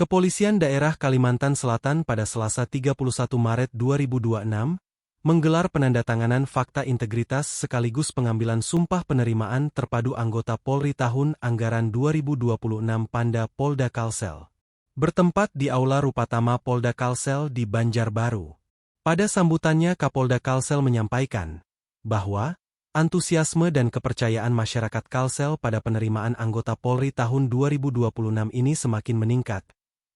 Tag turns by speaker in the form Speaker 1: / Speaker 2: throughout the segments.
Speaker 1: Kepolisian Daerah Kalimantan Selatan pada Selasa 31 Maret 2026 menggelar penandatanganan fakta integritas sekaligus pengambilan sumpah penerimaan terpadu anggota Polri tahun anggaran 2026 Panda Polda Kalsel. Bertempat di Aula Rupatama Polda Kalsel di Banjarbaru. Pada sambutannya Kapolda Kalsel menyampaikan bahwa antusiasme dan kepercayaan masyarakat Kalsel pada penerimaan anggota Polri tahun 2026 ini semakin meningkat.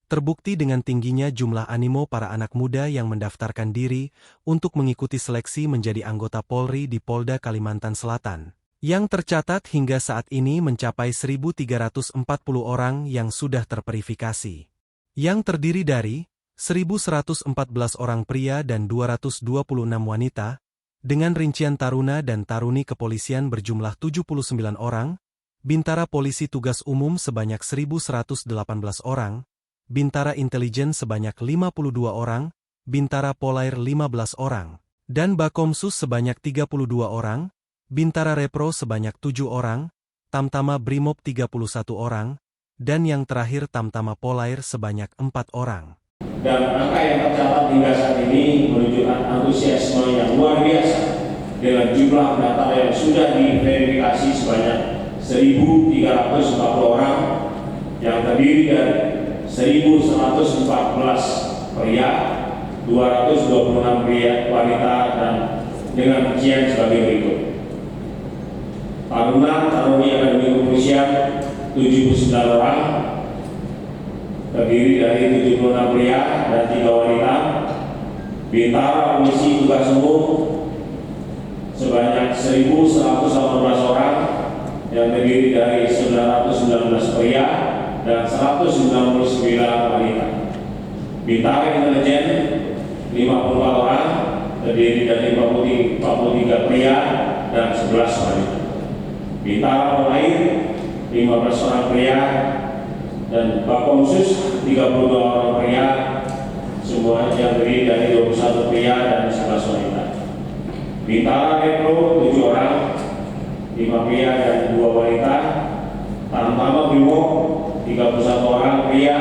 Speaker 1: Terbukti dengan tingginya jumlah animo para anak muda yang mendaftarkan diri untuk mengikuti seleksi menjadi anggota Polri di Polda Kalimantan Selatan, yang tercatat hingga saat ini mencapai 1.340 orang yang sudah terverifikasi, yang terdiri dari 1.114 orang pria dan 226 wanita, dengan rincian taruna dan taruni kepolisian berjumlah 79 orang, bintara polisi tugas umum sebanyak 1.118 orang, bintara intelijen sebanyak 52 orang, bintara polair 15 orang, dan bakomsus sebanyak 32 orang, bintara repro sebanyak 7 orang, tamtama brimob 31 orang, dan yang terakhir tamtama polair sebanyak 4 orang.
Speaker 2: Dan angka yang tercatat hingga saat ini menunjukkan antusiasme yang luar biasa dengan jumlah pendaftar yang sudah diverifikasi sebanyak 1.340 orang yang terdiri dari 1.114 pria, 226 pria wanita dan dengan rincian sebagai berikut. Taruna-taruni Akademi Kepolisian 79 orang, terdiri dari 76 pria dan 3 wanita. Bintara Polisi Tugas Umum sebanyak 1.118 orang yang terdiri dari 919 pria dan 199 wanita. Bintara intelijen 54 orang, terdiri dari 43 pria dan 11 wanita. Bintara polair 15 orang pria dan bakomsus 32 orang pria, semua yang terdiri dari 21 pria dan 11 wanita. Bintara repro 7 orang, 5 pria dan 2 wanita. Tamtama brimob 31 orang pria,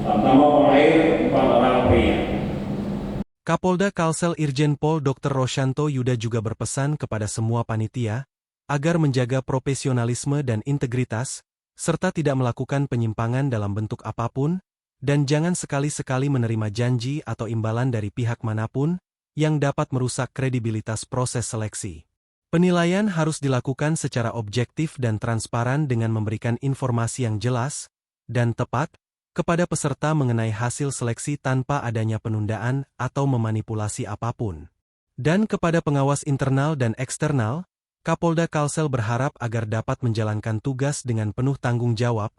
Speaker 2: tamtama polair 4 orang pria.
Speaker 1: Kapolda Kalsel Irjen Pol Dr. Rosyanto Yuda juga berpesan kepada semua panitia agar menjaga profesionalisme dan integritas, serta tidak melakukan penyimpangan dalam bentuk apapun, dan jangan sekali-sekali menerima janji atau imbalan dari pihak manapun yang dapat merusak kredibilitas proses seleksi. Penilaian harus dilakukan secara objektif dan transparan dengan memberikan informasi yang jelas dan tepat kepada peserta mengenai hasil seleksi tanpa adanya penundaan atau memanipulasi apapun. Dan kepada pengawas internal dan eksternal, Kapolda Kalsel berharap agar dapat menjalankan tugas dengan penuh tanggung jawab.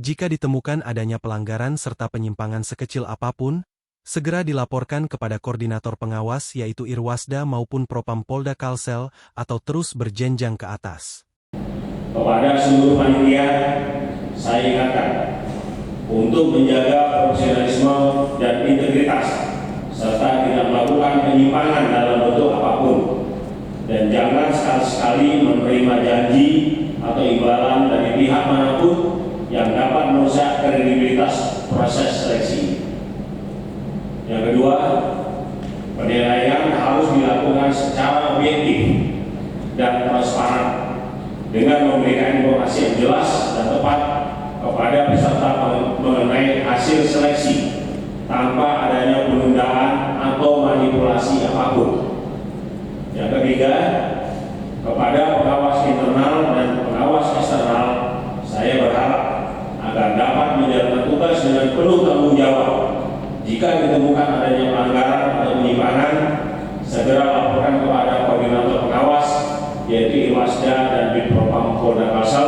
Speaker 1: Jika ditemukan adanya pelanggaran serta penyimpangan sekecil apapun, segera dilaporkan kepada koordinator pengawas yaitu Irwasda maupun Propam Polda Kalsel atau terus berjenjang ke atas.
Speaker 2: Kepada seluruh panitia, saya ingatkan untuk menjaga profesionalisme dan integritas serta tidak melakukan penyimpangan dalam bentuk apapun, dan jangan sekali-sekali menerima janji atau imbalan dari pihak manapun yang dapat merusak kredibilitas proses seleksi. Yang kedua, penilaian harus dilakukan secara objektif dan transparan dengan memberikan informasi yang jelas dan tepat kepada peserta mengenai hasil seleksi tanpa adanya penundaan atau manipulasi apapun. Yang ketiga, kepada pengawas internal dan pengawas eksternal, saya berharap agar dapat menjalankan tugas dengan penuh tanggung jawab. Jika ditemukan adanya pelanggaran atau penyimpangan, segera laporkan kepada koordinator pengawas, yaitu Irwasda dan Bitpropam Polda Kalsel,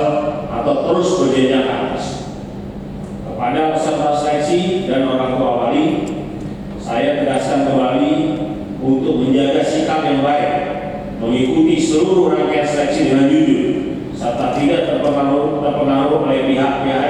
Speaker 2: atau terus berjenjang ke atas. Kepada peserta seleksi dan orang tua wali, saya tegaskan kembali untuk menjaga sikap yang baik, mengikuti seluruh rangkaian seleksi dengan jujur, serta tidak terpengaruh oleh pihak-pihak